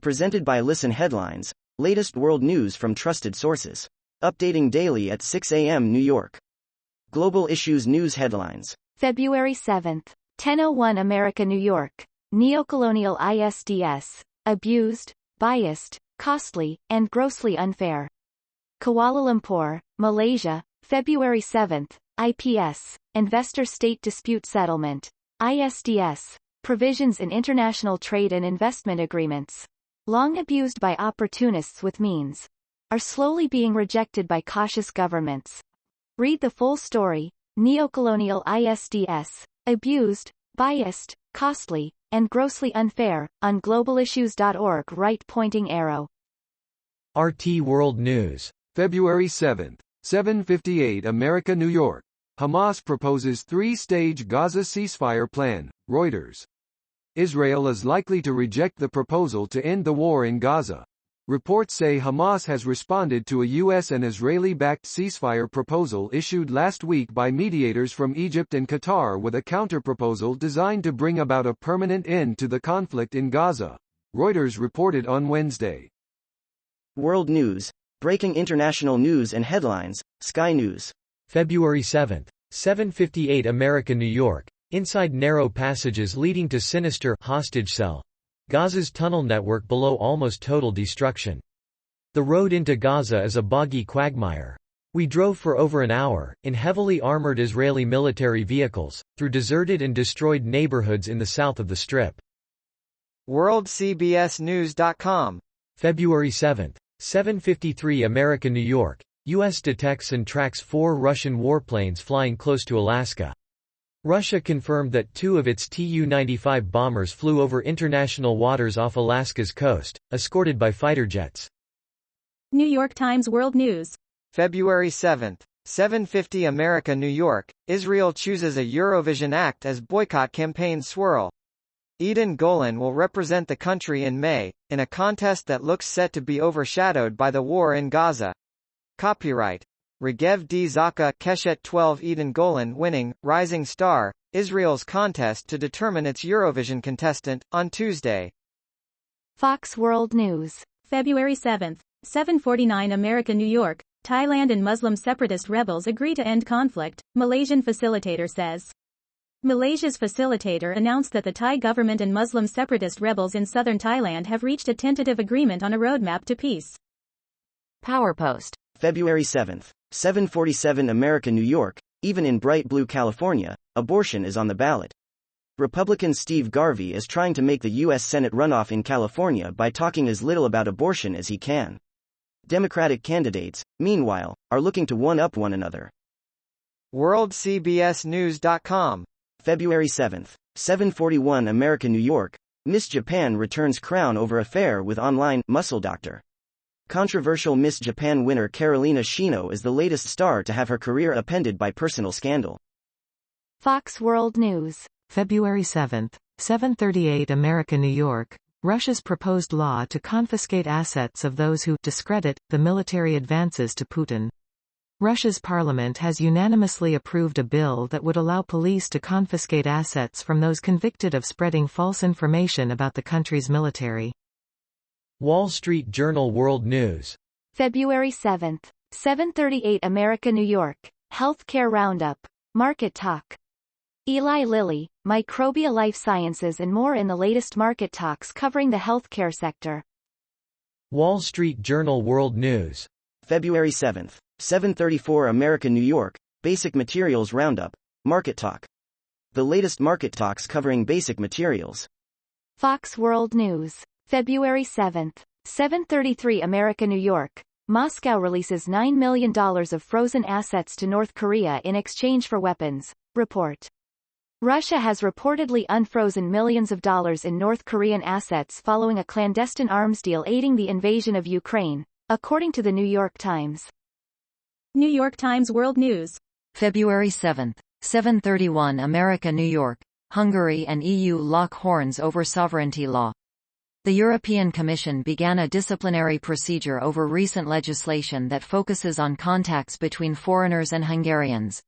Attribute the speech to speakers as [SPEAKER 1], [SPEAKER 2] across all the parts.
[SPEAKER 1] Presented by Listen Headlines, latest world news from trusted sources. Updating daily at 6 a.m. New York. Global Issues News Headlines.
[SPEAKER 2] February 7th, 10:01 America, New York. Neocolonial ISDS. Abused, biased, costly, and grossly unfair. Kuala Lumpur, Malaysia, February 7th, IPS. Investor-State Dispute Settlement. ISDS. Provisions in international trade and investment agreements, long abused by opportunists with means, are slowly being rejected by cautious governments. Read the full story. Neocolonial ISDS. Abused, biased, costly, and grossly unfair, on globalissues.org. Right pointing arrow.
[SPEAKER 3] RT World News. February 7th, 7:58 America, New York. Hamas proposes three-stage Gaza ceasefire plan, Reuters. Israel is likely to reject the proposal to end the war in Gaza. Reports say Hamas has responded to a U.S. and Israeli-backed ceasefire proposal issued last week by mediators from Egypt and Qatar with a counterproposal designed to bring about a permanent end to the conflict in Gaza, Reuters reported on Wednesday.
[SPEAKER 1] World News. Breaking international news and headlines, Sky News.
[SPEAKER 4] February 7th, 7:58 America, New York. Inside narrow passages leading to sinister hostage cell. Gaza's tunnel network below almost total destruction. The road into Gaza is a boggy quagmire. We drove for over an hour, in heavily armored Israeli military vehicles, through deserted and destroyed neighborhoods in the south of the Strip.
[SPEAKER 5] WorldCBSNews.com.
[SPEAKER 4] February 7th, 7:53 America, New York. U.S. detects and tracks 4 Russian warplanes flying close to Alaska. Russia confirmed that 2 of its Tu-95 bombers flew over international waters off Alaska's coast, escorted by fighter jets.
[SPEAKER 6] New York Times World News.
[SPEAKER 5] February 7th, 7:50 America, New York. Israel chooses a Eurovision act as boycott campaign swirl. Eden Golan will represent the country in May, in a contest that looks set to be overshadowed by the war in Gaza. Copyright Regev D. Zaka Keshet 12 Eden Golan winning, Rising Star, Israel's contest to determine its Eurovision contestant, on Tuesday.
[SPEAKER 2] Fox World News.
[SPEAKER 6] February 7th, 7:49 America, New York. Thailand and Muslim separatist rebels agree to end conflict, Malaysian facilitator says. Malaysia's facilitator announced that the Thai government and Muslim separatist rebels in southern Thailand have reached a tentative agreement on a roadmap to peace.
[SPEAKER 2] PowerPost.
[SPEAKER 1] February 7th, 7:47 America, New York. Even in bright blue California, abortion is on the ballot. Republican Steve Garvey is trying to make the U.S. Senate runoff in California by talking as little about abortion as he can. Democratic candidates, meanwhile, are looking to one-up one another.
[SPEAKER 5] WorldCBSNews.com.
[SPEAKER 1] February 7th, 7:41 America, New York. Miss Japan returns crown over affair with online muscle doctor. Controversial Miss Japan winner Carolina Shino is the latest star to have her career upended by personal scandal.
[SPEAKER 2] Fox World News.
[SPEAKER 7] February 7th, 7:38 America, New York. Russia's proposed law to confiscate assets of those who discredit the military advances to Putin. Russia's parliament has unanimously approved a bill that would allow police to confiscate assets from those convicted of spreading false information about the country's military.
[SPEAKER 4] Wall Street Journal World News.
[SPEAKER 2] February 7th, 7:38 America, New York. Healthcare Roundup. Market Talk. Eli Lilly, Microbia Life Sciences and more in the latest market talks covering the healthcare sector.
[SPEAKER 4] Wall Street Journal World News.
[SPEAKER 1] February 7th, 7:34 America, New York. Basic Materials Roundup. Market Talk. The latest market talks covering basic materials.
[SPEAKER 2] Fox World News. February 7th, 7:33 America, New York. Moscow releases $9 million of frozen assets to North Korea in exchange for weapons, report. Russia has reportedly unfrozen millions of dollars in North Korean assets following a clandestine arms deal aiding the invasion of Ukraine, according to the New York Times.
[SPEAKER 6] New York Times World News.
[SPEAKER 8] February 7th, 7:31 America, New York. Hungary and EU lock horns over sovereignty law. The European Commission began a disciplinary procedure over recent legislation that focuses on contacts between foreigners and Hungarians.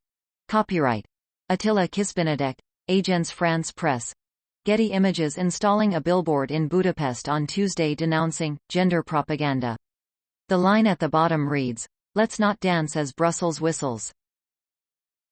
[SPEAKER 8] Copyright Attila Kisbenedek, Agence France Presse. Getty Images installing a billboard in Budapest on Tuesday denouncing gender propaganda. The line at the bottom reads, "Let's not dance as Brussels whistles."